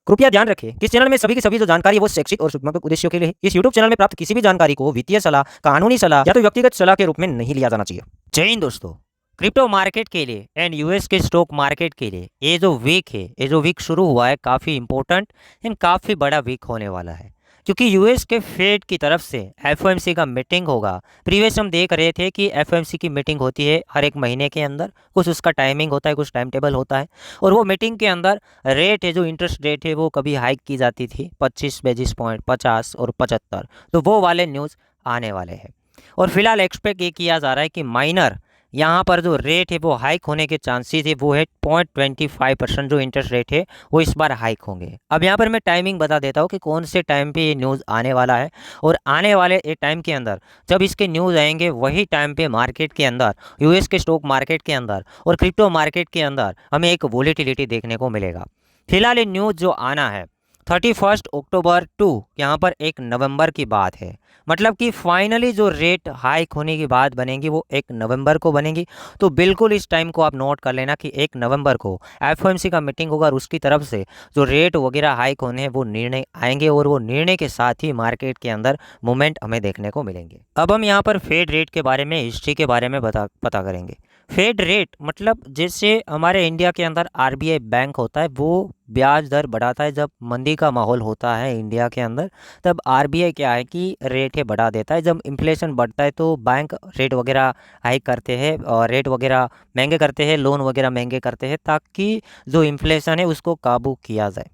कृपया ध्यान रखें कि इस चैनल में सभी की सभी जो जानकारी है वो शैक्षिक और सूचनात्मक उद्देश्यों के लिए है। इस यूट्यूब चैनल में प्राप्त किसी भी जानकारी को वित्तीय सलाह, कानूनी सलाह या तो व्यक्तिगत सलाह के रूप में नहीं लिया जाना चाहिए। जय हिंद दोस्तों। क्रिप्टो मार्केट के लिए एंड यूएस के स्टॉक मार्केट के लिए ये जो वीक शुरू हुआ है काफ़ी इंपॉर्टेंट एंड काफ़ी बड़ा वीक होने वाला है, क्योंकि यूएस के फेड की तरफ से एफओएमसी का मीटिंग होगा। प्रीवियस हम देख रहे थे कि एफओएमसी की मीटिंग होती है हर एक महीने के अंदर, कुछ उसका टाइमिंग होता है, कुछ टाइम टेबल होता है, और वो मीटिंग के अंदर रेट है जो इंटरेस्ट रेट है वो कभी हाइक की जाती थी 25 बेसिस पॉइंट, 50 और 75, तो वो वाले न्यूज़ आने वाले हैं। और फिलहाल एक्सपेक्ट ये किया जा रहा है कि माइनर यहाँ पर जो रेट है वो हाइक होने के चांसेस है वो है 0.25%, जो इंटरेस्ट रेट है वो इस बार हाइक होंगे। अब यहाँ पर मैं टाइमिंग बता देता हूँ कि कौन से टाइम पे ये न्यूज़ आने वाला है, और आने वाले ये टाइम के अंदर जब इसके न्यूज़ आएंगे वही टाइम पे मार्केट के अंदर, यूएस के स्टॉक मार्केट के अंदर और क्रिप्टो मार्केट के अंदर हमें एक वोलेटिलिटी देखने को मिलेगा। फिलहाल ये न्यूज़ जो आना है 31 अक्टूबर टू यहाँ पर 1 नवंबर की बात है, मतलब कि फाइनली जो रेट हाइक होने की बात बनेगी वो 1 नवंबर को बनेगी। तो बिल्कुल इस टाइम को आप नोट कर लेना कि 1 नवंबर को एफओएमसी का मीटिंग होगा और उसकी तरफ से जो रेट वगैरह हाइक होने हैं वो निर्णय आएंगे, और वो निर्णय के साथ ही मार्केट के अंदर मूवमेंट हमें देखने को मिलेंगे। अब हम यहाँ पर फेड रेट के बारे में, हिस्ट्री के बारे में पता करेंगे। फेड रेट मतलब जैसे हमारे इंडिया के अंदर आरबीआई बैंक होता है, वो ब्याज दर बढ़ाता है जब मंदी का माहौल होता है इंडिया के अंदर, तब आरबीआई क्या है कि रेट है बढ़ा देता है। जब इन्फ्लेशन बढ़ता है तो बैंक रेट वगैरह हाइक करते हैं और रेट वगैरह महंगे करते हैं, लोन वगैरह महंगे करते हैं, ताकि जो इन्फ्लेशन है उसको काबू किया जाए।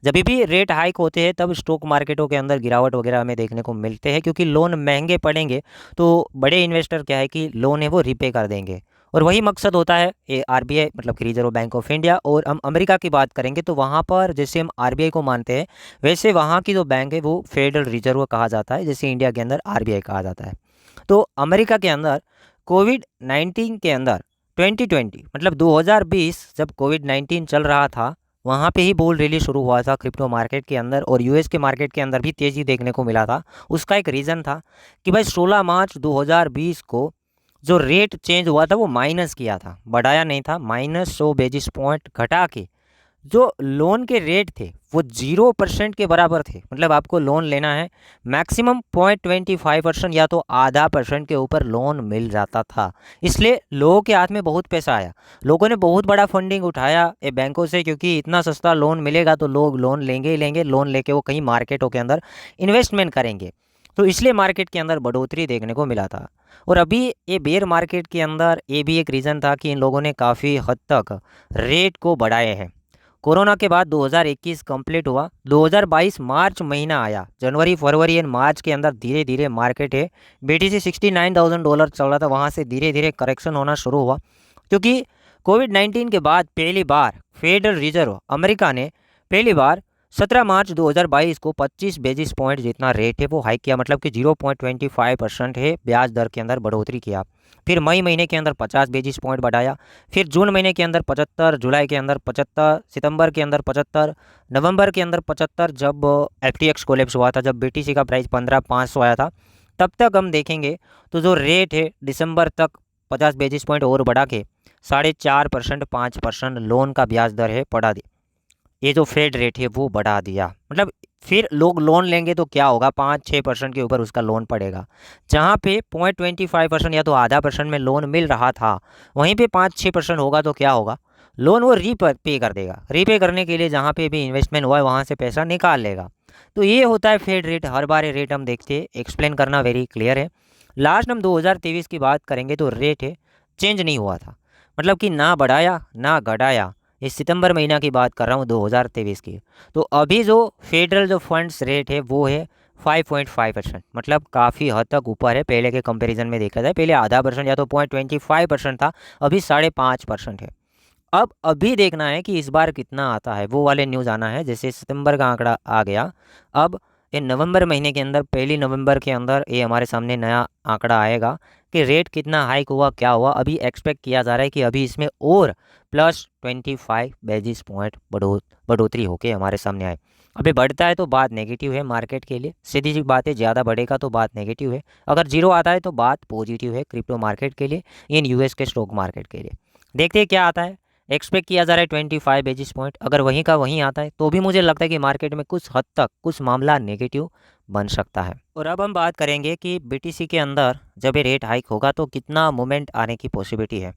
जब भी रेट हाइक होते हैं तब स्टॉक मार्केटों के अंदर गिरावट वगैरह हमें देखने को मिलते हैं, क्योंकि लोन महंगे पड़ेंगे तो बड़े इन्वेस्टर क्या है कि लोन है वो रीपे कर देंगे, और वही मकसद होता है ये आरबीआई मतलब कि रिजर्व बैंक ऑफ इंडिया। और हम अमेरिका की बात करेंगे तो वहाँ पर जैसे हम आरबीआई को मानते हैं वैसे वहाँ की जो बैंक है वो फेडरल रिजर्व कहा जाता है, जैसे इंडिया के अंदर आरबीआई कहा जाता है। तो अमेरिका के अंदर कोविड-19 के अंदर 2020 मतलब 2020 जब कोविड-19 चल रहा था, वहाँ पे ही बुल रैली शुरू हुआ था क्रिप्टो मार्केट के अंदर, और यूएस के मार्केट के अंदर भी तेज़ी देखने को मिला था। उसका एक रीज़न था कि भाई 16 मार्च 2020 को जो रेट चेंज हुआ था वो माइनस किया था, बढ़ाया नहीं था, -100 बेसिस पॉइंट घटा के जो लोन के रेट थे वो 0% के बराबर थे। मतलब आपको लोन लेना है मैक्सिमम 0.25% या तो आधा परसेंट के ऊपर लोन मिल जाता था। इसलिए लोगों के हाथ में बहुत पैसा आया, लोगों ने बहुत बड़ा फंडिंग उठाया ये बैंकों से, क्योंकि इतना सस्ता लोन मिलेगा तो लोग लोन लेंगे ही लेंगे। लोन लेके वो कहीं मार्केटों के अंदर इन्वेस्टमेंट करेंगे, तो इसलिए मार्केट के अंदर बढ़ोतरी देखने को मिला था। और अभी ये बेयर मार्केट के अंदर ये भी एक रीज़न था कि इन लोगों ने काफ़ी हद तक रेट को बढ़ाए हैं। कोरोना के बाद 2021 कंप्लीट हुआ, 2022 मार्च महीना आया, जनवरी फरवरी एंड मार्च के अंदर धीरे धीरे मार्केट है बीटीसी $69,000 चल रहा था, वहाँ से धीरे धीरे करेक्शन होना शुरू हुआ, क्योंकि कोविड-19 के बाद पहली बार फेडरल रिजर्व अमेरिका ने पहली बार 17 मार्च 2022 को 25 बेसिस पॉइंट जितना रेट है वो हाइक किया, मतलब कि 0.25% है ब्याज दर के अंदर बढ़ोतरी किया। फिर मई महीने के अंदर 50 बेसिस पॉइंट बढ़ाया, फिर जून महीने के अंदर 75, जुलाई के अंदर 75, सितंबर के अंदर 75, नवंबर के अंदर 75, जब एफटीएक्स कोलैप्स हुआ था, जब बीटीसी का प्राइस 15,500 आया था, तब तक हम देखेंगे तो जो रेट है दिसंबर तक 50 बेसिस पॉइंट और बढ़ा के 4.5%, 5% लोन का ब्याज दर है बढ़ा दी। ये जो फेड रेट है वो बढ़ा दिया, मतलब फिर लोग लोन लेंगे तो क्या होगा, 5-6% के ऊपर उसका लोन पड़ेगा। जहाँ पे 0.25% या तो आधा परसेंट में लोन मिल रहा था, वहीं पे 5-6% होगा तो क्या होगा, लोन वो पे कर देगा। रीपे करने के लिए जहाँ पे भी इन्वेस्टमेंट हुआ है वहाँ से पैसा निकाल लेगा। तो ये होता है फेड रेट। हर बार ये रेट हम देखते हैं, एक्सप्लेन करना वेरी क्लियर है। लास्ट हम 2023 की बात करेंगे तो रेट है चेंज नहीं हुआ था, मतलब कि ना बढ़ाया ना घटाया। इस सितंबर महीना की बात कर रहा हूँ 2023 की। तो अभी जो फेडरल जो फंड्स रेट है वो है 5.5%, मतलब काफ़ी हद तक ऊपर है पहले के कंपैरिजन में देखा जाए। पहले आधा परसेंट या तो 0.25% था, अभी 5.5% है। अब अभी देखना है कि इस बार कितना आता है, वो वाले न्यूज़ आना है। जैसे सितंबर का आंकड़ा आ गया, अब ये नवंबर महीने के अंदर, पहली नवंबर के अंदर ये हमारे सामने नया आंकड़ा आएगा कि रेट कितना हाइक हुआ, क्या हुआ। अभी एक्सपेक्ट किया जा रहा है कि अभी इसमें और +25 बेसिस पॉइंट बढ़ोतरी होके हमारे सामने आए। अभी बढ़ता है तो बात नेगेटिव है मार्केट के लिए, सीधी सी बात है। ज़्यादा बढ़ेगा तो बात नेगेटिव है, अगर जीरो आता है तो बात पॉजिटिव है क्रिप्टो मार्केट के लिए, इन यूएस के स्टॉक मार्केट के लिए। देखते हैं क्या आता है। एक्सपेक्ट किया जा रहा है 25 बेसिस पॉइंट। अगर वहीं का वहीं आता है तो भी मुझे लगता है कि मार्केट में कुछ हद तक कुछ मामला नेगेटिव बन सकता है। और अब हम बात करेंगे कि बीटीसी के अंदर जब ये रेट हाइक होगा तो कितना मूवमेंट आने की पॉसिबिलिटी है।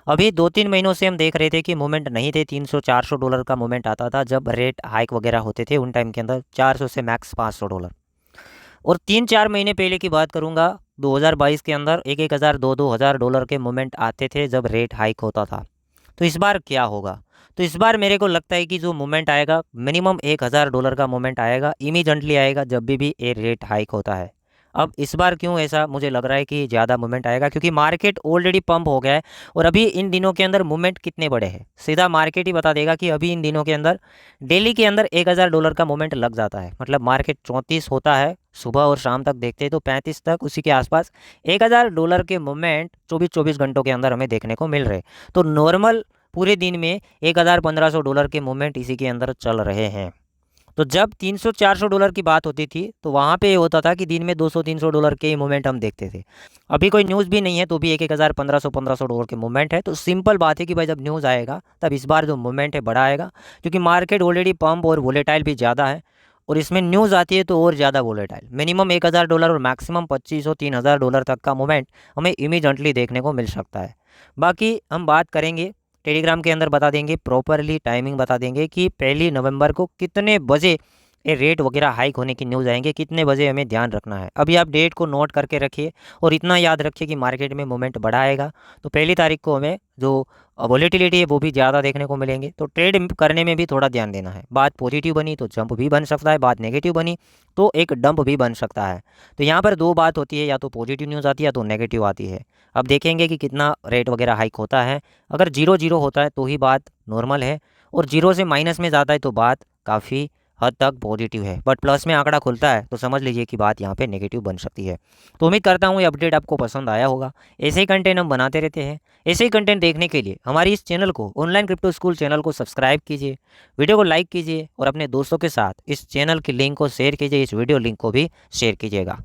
अभी 2-3 महीनों से हम देख रहे थे कि मूवमेंट नहीं थे, $300-400 का मूवमेंट आता था जब रेट हाइक वगैरह होते थे उन टाइम के अंदर, 400 से मैक्स $500। और 3-4 महीने पहले की बात करूंगा, 2022 के अंदर 1,000 $2,000 $2,000 के मूवमेंट आते थे जब रेट हाइक होता था। तो इस बार क्या होगा? तो इस बार मेरे को लगता है कि जो मूवमेंट आएगा मिनिमम $1,000 का मूवमेंट आएगा, इमीडिएटली आएगा जब भी ये रेट हाइक होता है। अब इस बार क्यों ऐसा मुझे लग रहा है कि ज़्यादा मूवमेंट आएगा, क्योंकि मार्केट ऑलरेडी पंप हो गया है। और अभी इन दिनों के अंदर मूवमेंट कितने बड़े हैं सीधा मार्केट ही बता देगा कि अभी इन दिनों के अंदर डेली के अंदर $1,000 का मूवमेंट लग जाता है। मतलब मार्केट 34 होता है सुबह और शाम तक देखते हैं तो 35 तक उसी के आसपास $1,000 के मूवमेंट 24 घंटों के अंदर हमें देखने को मिल रहे। तो नॉर्मल पूरे दिन में $1,000-1,500 के मूवमेंट इसी के अंदर चल रहे हैं। तो जब $300-400 की बात होती थी तो वहाँ पे ये होता था कि दिन में $200-300 के ही मूवमेंट हम देखते थे। अभी कोई न्यूज़ भी नहीं है तो भी 1,000 $1,500 के मूवमेंट है। तो सिंपल बात है कि भाई जब न्यूज़ आएगा तब इस बार जो मूवमेंट है बड़ा आएगा, क्योंकि मार्केट ऑलरेडी पम्प और वोलेटाइल भी ज़्यादा है। और इसमें न्यूज़ आती है तो और ज़्यादा वोलेटाइल, मिनिमम $1,000 और मैक्सिमम $2,500-3,000 तक का मूवमेंट हमें इमीडिएटली देखने को मिल सकता है। बाकी हम बात करेंगे टेलीग्राम के अंदर, बता देंगे प्रॉपरली टाइमिंग बता देंगे कि 1 नवंबर को कितने बजे ये रेट वगैरह हाइक होने की न्यूज़ आएंगे, कितने बजे हमें ध्यान रखना है। अभी आप डेट को नोट करके रखिए और इतना याद रखिए कि मार्केट में मूवमेंट बढ़ा आएगा तो 1 तारीख को हमें जो वॉलेटिलिटी है वो भी ज़्यादा देखने को मिलेंगे। तो ट्रेड करने में भी थोड़ा ध्यान देना है। बात पॉजिटिव बनी तो जंप भी बन सकता है, बात नेगेटिव बनी तो एक डंप भी बन सकता है। तो यहाँ पर दो बात होती है, या तो पॉजिटिव न्यूज़ आती है या तो नेगेटिव आती है। अब देखेंगे कि कितना रेट वगैरह हाइक होता है। अगर 0-0 होता है तो ही बात नॉर्मल है, और 0 से माइनस में जाता है तो बात काफ़ी हद तक पॉजिटिव है। बट प्लस में आंकड़ा खुलता है तो समझ लीजिए कि बात यहाँ पे नेगेटिव बन सकती है। तो उम्मीद करता हूँ ये अपडेट आपको पसंद आया होगा। ऐसे ही कंटेंट हम बनाते रहते हैं। ऐसे ही कंटेंट देखने के लिए हमारी इस चैनल को, ऑनलाइन क्रिप्टो स्कूल चैनल को सब्सक्राइब कीजिए, वीडियो को लाइक कीजिए और अपने दोस्तों के साथ इस चैनल की लिंक को शेयर कीजिए, इस वीडियो लिंक को भी शेयर कीजिएगा।